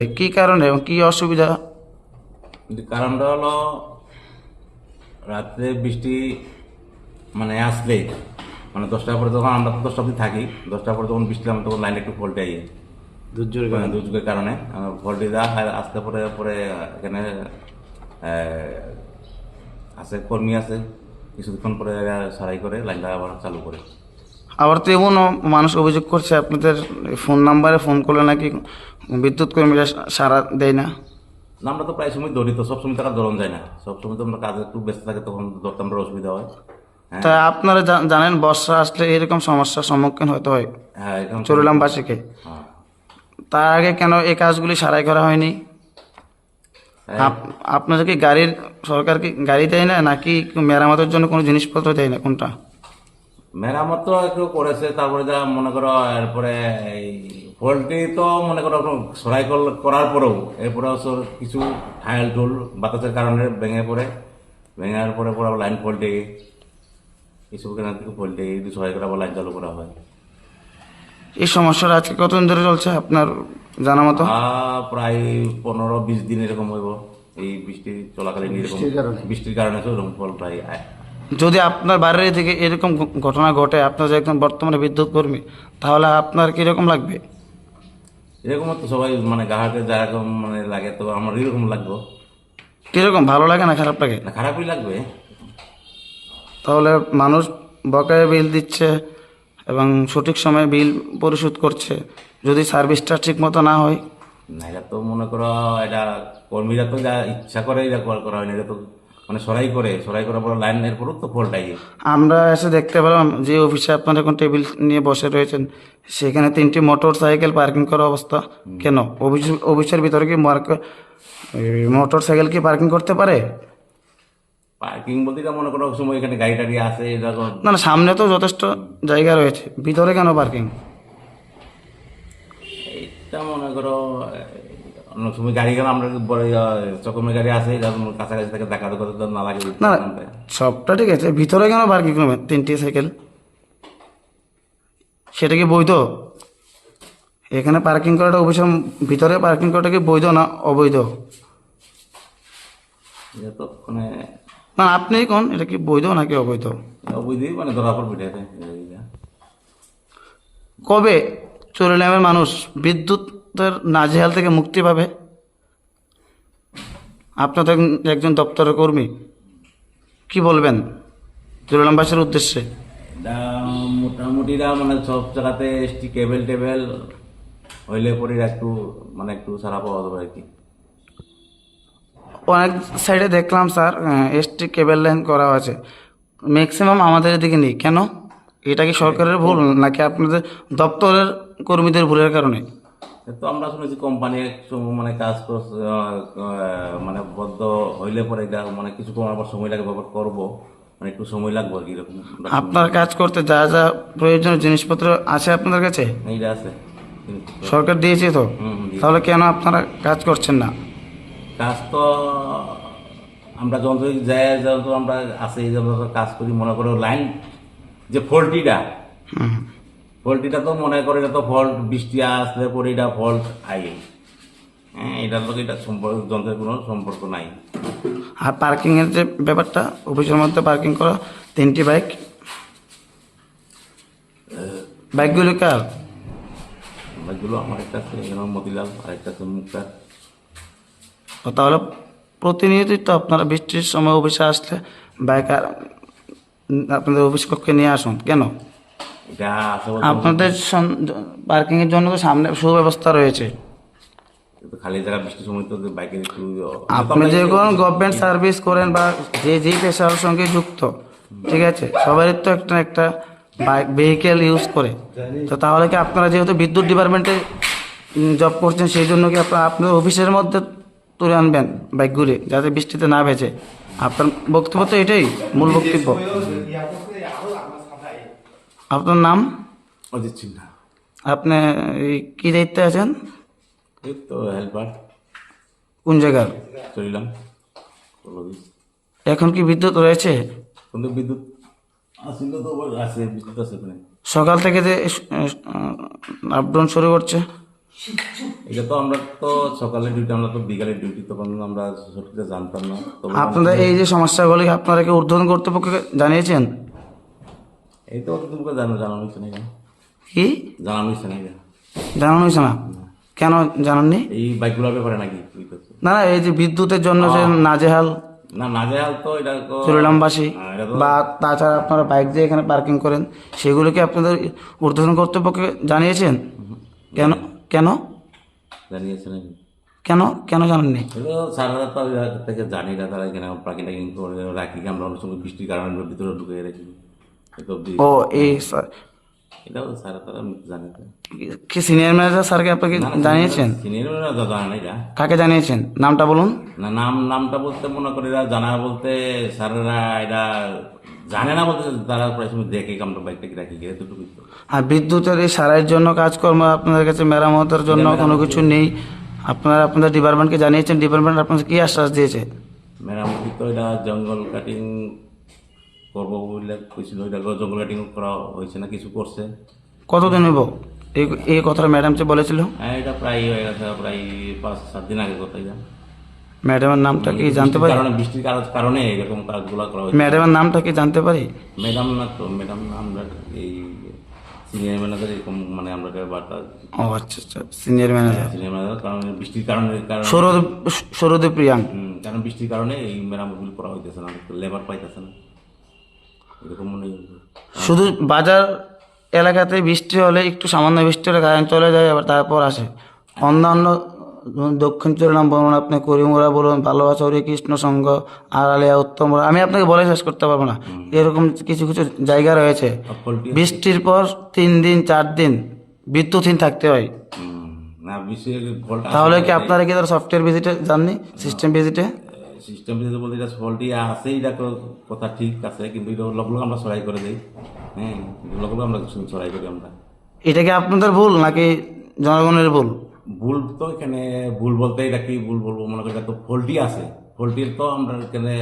কি কারণে এবং কি অসুবিধা? কিন্তু কারণটা হলো রাত্রে বৃষ্টি মানে আসলে মানে 10টার পরে তখন আমরা তো 10টা অবধি থাকি। 10টার পরে যখন বৃষ্টি নামে তখন লাইন একটু ফল্টে আই দুর্যোগের কারণে ফল্টে দেওয়া হয়। আসতে পরে পরে এখানে আছে কর্মী আছে, কিছুক্ষণ পরে এরা সারাই করে লাইনটা আবার চালু করে। আবার তো এমনও মানুষ অভিযোগ করছে আপনাদের ফোন নাম্বারে ফোন করলে নাকি বিদ্যুৎ কর্মীরা সাড়া দেয় না। না, আমরা তো প্রায় সময় ধরি, তো সবসময় টাকা ধরন যায় না, সবসময় তো আমরা কাজে একটু ব্যস্ত থাকে, তখন ধরতে আমরা অসুবিধা হয়। হ্যাঁ, তা আপনারা জানেন বর্ষা আসলে এরকম সমস্যার সম্মুখীন হতে হয় হ্যাঁ, এখন চুরিলামবাসীকে। হ্যাঁ, তার আগে কেন এই কাজগুলি সারাই করা হয়নি? হ্যাঁ। আপনাদের কি গাড়ির সরকার কি গাড়ি দেয় না, নাকি মেরামতের জন্য কোনো জিনিসপত্র দেয় না, কোনটা? মেরামত তো একটু করেছে, তারপরে যা মনে করো এরপরে এই পোল্ট্রি তো মনে করো সরাই করার পরেও এরপরে কিছু ঠাইল টুল বাতাসের কারণে ভেঙে পরে পরে আবার লাইন পোল্ট্রি এইসব কেনার থেকে পোল্ট্রি সরাই করে আবার লাইন চালু করা হয়। এই সমস্যাটা আজকে কতদিন ধরে চলছে আপনার জানা মতো? প্রায় 15-20 দিন এরকম হইব। এই বৃষ্টি চলাকালীন এরকম বৃষ্টির কারণে তো এরকম ফল প্রায় যদি আপনার বাড়ির থেকে এরকম ঘটনা ঘটে, আপনার যে একজন বর্তমানে বিদ্যুৎ কর্মী, তাহলে আপনার কীরকম লাগবে? এরকম তো সবাই মানে গ্রাহকের যেরকম মানে লাগে, তো আমার এরকম লাগবে কীরকম, ভালো লাগে না খারাপ লাগে? না, খারাপই লাগবে। তাহলে মানুষ বকেয়া বিল দিচ্ছে এবং সঠিক সময়ে বিল পরিশোধ করছে, যদি সার্ভিসটা ঠিক মতো না হয়। না, এটা তো মনে করো এটা কর্মীরা তো যা ইচ্ছা করে এটা করা হয় না, এটা তো মানে সরাই করার পর লাইনের পরও তো ফলটাই। আমরা এসে দেখতে পেলাম যে অফিসে আপনারা এখন টেবিল নিয়ে বসে রয়েছেন, সেখানে 3টি মোটর সাইকেল পার্কিং করা অবস্থা। কেন অফিসের ভিতরে কি মোটর সাইকেল কি পার্কিং করতে পারে? পার্কিং বলতে এটা মনে করো সময় এখানে গাড়ি টাড়ি আসে এরকম। না না, সামনে তো যথেষ্ট জায়গা রয়েছে, ভিতরে কেন পার্কিং? এটা মনে করো অনেক সময় গাড়ি গেলে আমরা বড় চকমের গাড়ি আসে যখন কাছাকাছি থেকে দেখা করতে না লাগে। না সবটা ঠিক আছে, ভিতরে কেন পার্কিং করবেন 3টি সাইকেল? সেটা কি বৈধ? এখানে পার্কিং করাটা অফিসের ভিতরে পার্কিং করাটা কি বৈধ না অবৈধ? এটা তো মানে না আপনি কোন, এটা কি বৈধ নাকি অবৈধ? অবৈধ মানে ধরা পড়বে এটা। কবে চুরিলামের মানুষ বিদ্যুতের নাজেহাল থেকে মুক্তি পাবে? আপনার তো একজন দপ্তরের কর্মী, কি বলবেন চুরিলামবাসীর উদ্দেশ্যে? এটা মোটামুটি মানে সব জায়গাতে এসটি কেবল টেবিল হইলে পরে একটু মানে একটু সারা পাওয়া যাবে আর কি। অনেক সাইডে দেখলাম স্যার, এসটি কেবল লাইন করা আছে, ম্যাক্সিমাম আমাদের এদিকে নেই কেন? এটা কি সরকারের ভুল নাকি আপনাদের দপ্তরের কর্মীদের ভুলের কারণে? তো আমরা শুনেছি কোম্পানি মানে কাজ মানে বদ্ধ হইলে পরে এটা মানে কিছু আবার সময় লাগবে, আবার করবো মানে একটু সময় লাগবে আর কি এরকম আমরা আপনার কাজ করতে যা যা প্রয়োজনীয় জিনিসপত্র আছে আপনাদের কাছে এইটা আছে। সরকার দিয়েছে তো, দিয়েছে। তাহলে কেন আপনারা কাজ করছেন না? কাজ তো আমরা যন্ত্র যাই যন্ত্র আমরা আছে এই যন্ত্র কাজ করি, মনে করো লাইন যে ফল্টিটা তো মনে করে এটা তো ফল্ট বৃষ্টি আসলে পরে এটা ফল্ট আই। হ্যাঁ, এটার লোক এটা সম্পর্ক যন্ত্রের কোনো সম্পর্ক নাই। আর পার্কিংয়ের যে ব্যাপারটা, অফিসের মধ্যে পার্কিং করা 3টি বাইকগুলি কার? এগুলো আমার একটা আছে মতিলাল, আর একটা আছে মুক্তার। ও তাহলে প্রতিনিয়তই তো আপনারা বৃষ্টির সময় অফিসে আসলে বাইক আর আপনাদের অফিস কক্ষে নিয়ে আসুন কেন? এটা আছে আপনাদের পার্কিংয়ের জন্য তো সামনে সুব্যবস্থা রয়েছে। খালি জায়গা বৃষ্টির সময় তো বাইকের একটু আপনি যে কোনো গভর্নমেন্ট সার্ভিস করেন বা যে পেশার সঙ্গে যুক্ত, ঠিক আছে, সবারই তো একটা না একটা বাইক ভেহিকেল ইউজ করে। তো তাহলে কি আপনারা যেহেতু বিদ্যুৎ ডিপার্টমেন্টে জব করছেন, সেই জন্য কি আপনার অফিসের মধ্যে তুলে আনবেন বাইকগুলি যাতে বৃষ্টিতে না ভেজে? আপনার বক্তব্য তো এটাই মূল বক্তব্য। আপনার নাম? অজিত সিনহা। আপনি এই কী দায়িত্বে আছেন? এই তো হেল্পার। কোন জায়গার? চলিলাম। এখন কি বিদ্যুৎ রয়েছে? কিন্তু বিদ্যুৎ আসলে তো আছে, বিদ্যুৎ আছে ওখানে। সকাল থেকে যে আপ ডাউন শুরু করছে? এটা তো আমরা তো সকালের ডিউটি, আমরা তো বিকালের ডিউটি, তখন আমরা সঠিকটা জানতাম না। তবে আপনাদের এই যে সমস্যাগুলি আপনারা কি ঊর্ধ্বতন কর্তৃপক্ষকে জানিয়েছেন? এই তো তোমাকে জানানো হয়েছে না, কি জানানো হয়েছে না এটা। জানানো হয়েছে না? কেন জানাননি? এই বাইকগুলোর ব্যাপারে নাকি কি করছে? না না, এই যে বিদ্যুতের জন্য যে নাজেহাল না নাজেহাল তো এটা তো চুরিলামবাসী এটা তো বা তাছাড়া আপনারা বাইক যে এখানে পার্কিং করেন, সেগুলো কি আপনাদের ঊর্ধ্বতন কর্তৃপক্ষকে জানিয়েছেন? কেন কেন জানিয়েছে নাকি? কেন কেন জানাননি? এগুলো সারারা তো এর থেকে জানি না, তারা এখানে পার্কিং টাকিং করে রাখি, আমরা অনেক সময় বৃষ্টির কারণে ভিতরে ঢুকে রাখি। এটা অব্দি ও এই এটাও সারা তারা জানে না। কি সিনিয়র ম্যানেজার স্যারকে আপনাকে জানিয়েছেন? সিনিয়ররা তো জানে না এটা। কাকে জানিয়েছেন? নামটা বলুন। না নামটা বলতে মনে করি এরা জানা বলতে স্যারেরা এটা জানে না বলতে, তারা প্রায় সময় দেখে আমরা বাইকটাকে রাখি গিয়ে এতটুকু। আর বিদ্যুতের এই সারাইয়ের জন্য কাজকর্ম আপনাদের কাছে মেরামতের জন্য কোনো কিছু নেই, আপনারা আপনাদের ডিপার্টমেন্টকে জানিয়েছেন? ডিপার্টমেন্ট আপনাদের কি আশ্বাস দিয়েছে? মেরামতি তো এটা জঙ্গল কাটিং করবো বলে কইছিল, এটা জঙ্গল কাটিং করা হয়েছে না, কিছু করছে। কতদিন হইব এই এই কথাটা ম্যাডাম যে বলেছিল? হ্যাঁ এটা প্রায় হয়ে গেছে, প্রায় 5-7 দিন আগে কথা এটা। ম্যাডামের নামটা কি জানতে পারি? বৃষ্টির কারণে এরকম কাজগুলো করা হয়েছে। ম্যাডামের নামটা কি জানতে পারি? ম্যাডাম না তো, ম্যাডাম আমরা এই সিনিয়র ম্যানেজার এরকম মানে আমরা বার্তা ও আচ্ছা আচ্ছা, সিনিয়র ম্যানেজার সিনিয়র ম্যানেজার, কারণ বৃষ্টির কারণে সৌরদেব প্রিয়াং। কারণ বৃষ্টির কারণে এই মেরামতগুলো করা হইতেছে না, লেবার পাইতেছে না, এরকম মনে হয়। শুধু বাজার এলাকাতে বৃষ্টি হলে, একটু সামান্য বৃষ্টি হলে কারেন্ট চলে যায়, আবার তারপর আসে। অন্যান্য দক্ষিণ চুরিলাম বলুন, আপনি করিমুরা বলুন, ভালোবাসা কৃষ্ণ সংঘ, আড়ালিয়া, উত্তম, আমি আপনাকে বলে শেষ করতে পারবো না। এরকম কিছু কিছু জায়গা রয়েছে বৃষ্টির পর 3 দিন 4 দিন বিদ্যুৎহীন থাকতে হয়। না বৃষ্টির ফলটা তাহলে কি আপনারা কি তার সফটওয়্যার ভিজিটে যাননি, সিস্টেম ভিজিটে? সিস্টেম বলতে এটা ফলটি আছে, এটা তো কথা ঠিক আছে, কিন্তু এটা লগলগ আমরা সরাই করে দিই। হ্যাঁ লগলগ আমরা সরাই করি আমরা। এটা কি আপনাদের ভুল নাকি জনগণের ভুল? ভুল তো এখানে ভুল বলতে এটা কি ভুল বলবো, মনে করি এটা তো ফল্টি আছে, ফল্টির তো আমরা এখানে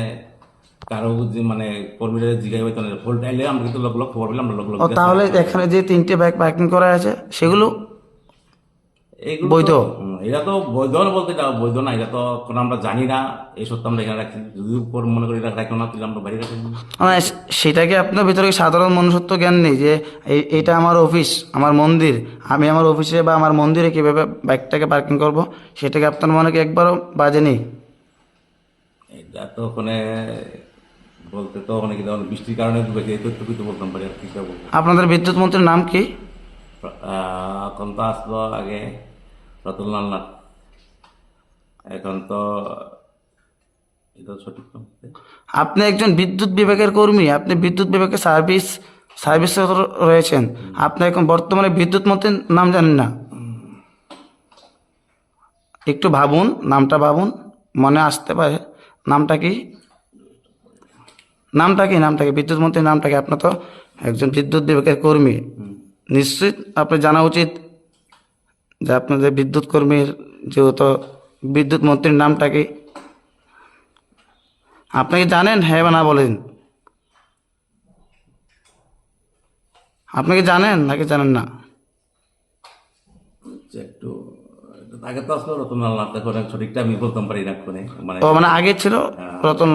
কারো যে মানে কর্মীরা জিজ্ঞাসা হইতো না, ফল্ট আইলে আমরা কিন্তু লগলগ খবর পেলাম, আমরা লগলগ। ও তাহলে এখানে যে 3টে বাইক পার্কিং করা আছে সেগুলো এইগুলো বৈধ? এটা তো বৈধ না বলতে, এটা বৈধ না, এটা তো কোনো আমরা জানি না, এই সত্য আমরা এখানে রাখছি। যদি উপর মনে করি এটা রাখো না, তাহলে আমরা বাইরে রাখি। মানে সেটাকে আপনার ভিতরে কি সাধারণ মনুষ্যত্ব জ্ঞান নেই যে এইটা আমার অফিস, আমার মন্দির, আমি আমার অফিসে বা আমার মন্দিরে কীভাবে বাইকটাকে পার্কিং করব, সেটাকে আপনার মনে কি একবারও বাজে নেই? এটা তো ওখানে বলতে তো অনেক বৃষ্টির কারণে এই তথ্যটুকু তো বলতাম পারি, আর কি বলবো। আপনাদের বিদ্যুৎ মন্ত্রীর নাম কি? এখন তো আসলো আগে রতনলাল নাথ, এখন তো এটা সঠিক নাম। আপনি একজন বিদ্যুৎ বিভাগের কর্মী, আপনি বিদ্যুৎ বিভাগের সার্ভিসে রয়েছেন, আপনি এখন বর্তমানে বিদ্যুৎ মন্ত্রীর নাম জানেন না? একটু ভাবুন, নামটা ভাবুন, মনে আসতে পারে। নামটা কি? নামটা কি বিদ্যুৎ মন্ত্রীর নামটা কি? আপনার তো একজন বিদ্যুৎ বিভাগের কর্মী, নিশ্চিত আপনার জানা উচিত যে আপনাদের বিদ্যুৎ কর্মীর যেহেতু বিদ্যুৎ মন্ত্রীর নামটা কি আপনি কি জানেন? হ্যাঁ বা না বলেন। আপনি কি জানেন নাকি জানেন না? একটু আগে তো আসলো রতনলাল নাথ, এখন সঠিকটা আমি বলতাম পারি না মানে। ও মানে আগে ছিল রতন।